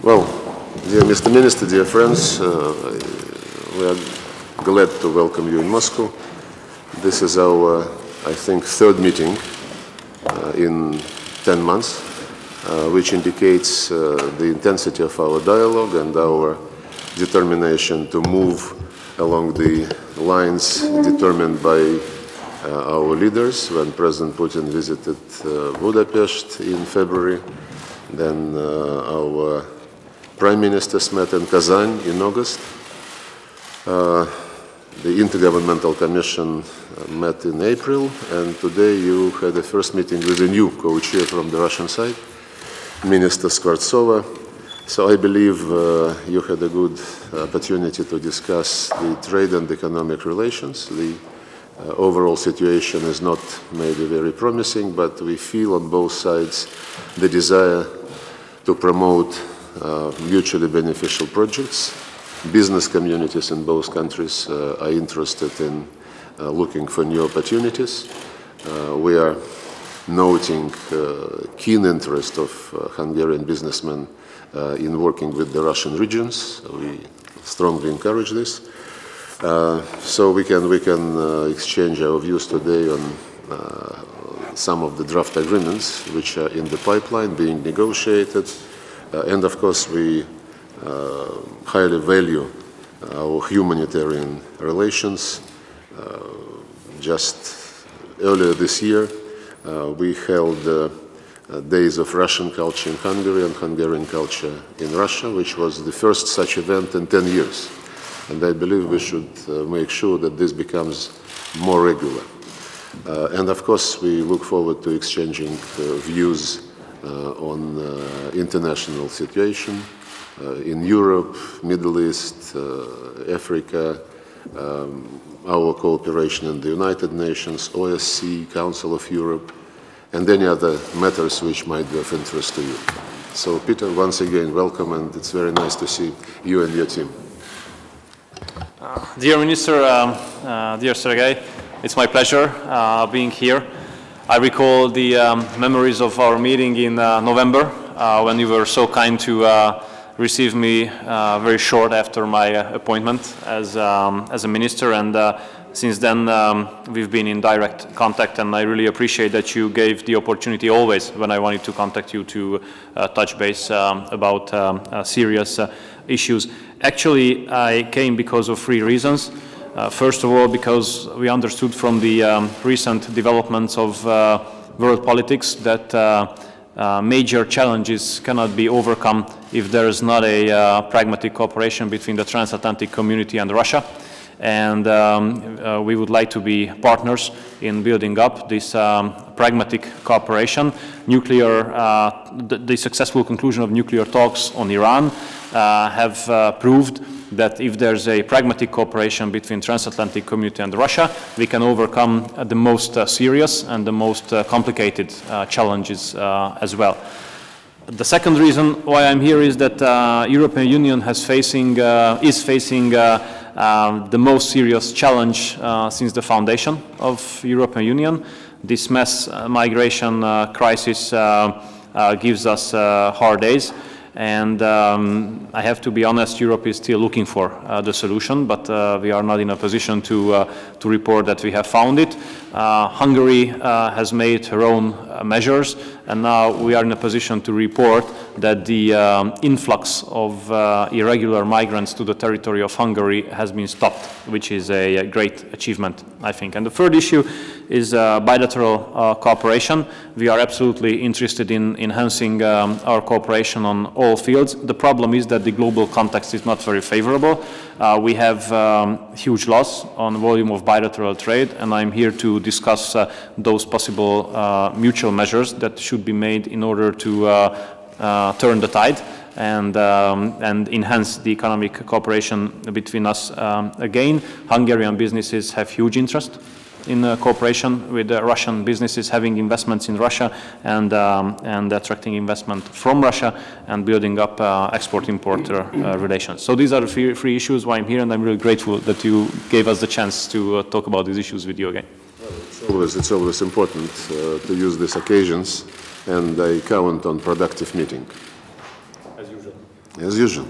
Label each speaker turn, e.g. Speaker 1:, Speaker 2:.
Speaker 1: Well, dear Mr. Minister, dear friends, we are glad to welcome you in Moscow. This is our, I think, third meeting in 10 months, which indicates the intensity of our dialogue and our determination to move along the lines determined by our leaders when President Putin visited Budapest in February. Then our Prime Ministers met in Kazan in August. The Intergovernmental Commission met in April, and today you had a first meeting with a new co-chair from the Russian side, Minister V.I.Skvortsova. So I believe you had a good opportunity to discuss the trade and economic relations. The overall situation is not maybe very promising, but we feel on both sides the desire to promote mutually beneficial projects. Business communities in both countries are interested in looking for new opportunities. We are noting keen interest of Hungarian businessmen in working with the Russian regions. We strongly encourage this. So we can exchange our views today on some of the draft agreements which are in the pipeline being negotiated. And of course, we highly value our humanitarian relations. Just earlier this year, we held Days of Russian Culture in Hungary and Hungarian Culture in Russia, which was the first such event in 10 years. And I believe we should make sure that this becomes more regular. And of course, we look forward to exchanging views on international situation in Europe, Middle East, Africa, our cooperation in the United Nations, OSCE, Council of Europe, and any other matters which might be of interest to you. So, Peter, once again, welcome, and it's very nice to see you and your team.
Speaker 2: Dear Minister, dear Sergei, it's my pleasure being here. I recall the memories of our meeting in November when you were so kind to receive me very short after my appointment as a minister, and since then we've been in direct contact, and I really appreciate that you gave the opportunity always when I wanted to contact you to touch base about serious issues. Actually, I came because of 3 reasons. First of all, because we understood from the recent developments of world politics that major challenges cannot be overcome if there is not a pragmatic cooperation between the transatlantic community and Russia. And we would like to be partners in building up this pragmatic cooperation. The successful conclusion of nuclear talks on Iran have proved that if there's a pragmatic cooperation between transatlantic community and Russia, we can overcome the most serious and the most complicated challenges as well. The second reason why I'm here is that European Union is facing the most serious challenge since the foundation of European Union. This mass migration crisis gives us hard days. And I have to be honest, Europe is still looking for the solution, but we are not in a position to report that we have found it. Hungary has made her own measures, and now we are in a position to report that the influx of irregular migrants to the territory of Hungary has been stopped, which is a great achievement, I think. And the third issue is bilateral cooperation. We are absolutely interested in enhancing our cooperation on all fields. The problem is that the global context is not very favorable. We have huge loss on volume of bilateral trade, and I'm here to discuss those possible mutual measures that should be made in order to turn the tide and enhance the economic cooperation between us again. Hungarian businesses have huge interest in cooperation with Russian businesses, having investments in Russia and attracting investment from Russia and building up export-import relations. So these are the three issues why I'm here, and I'm really grateful that you gave us the chance to talk about these issues with you again.
Speaker 1: Well, it's always important to use these occasions, and I count on productive meeting.
Speaker 2: As usual.
Speaker 1: as usual.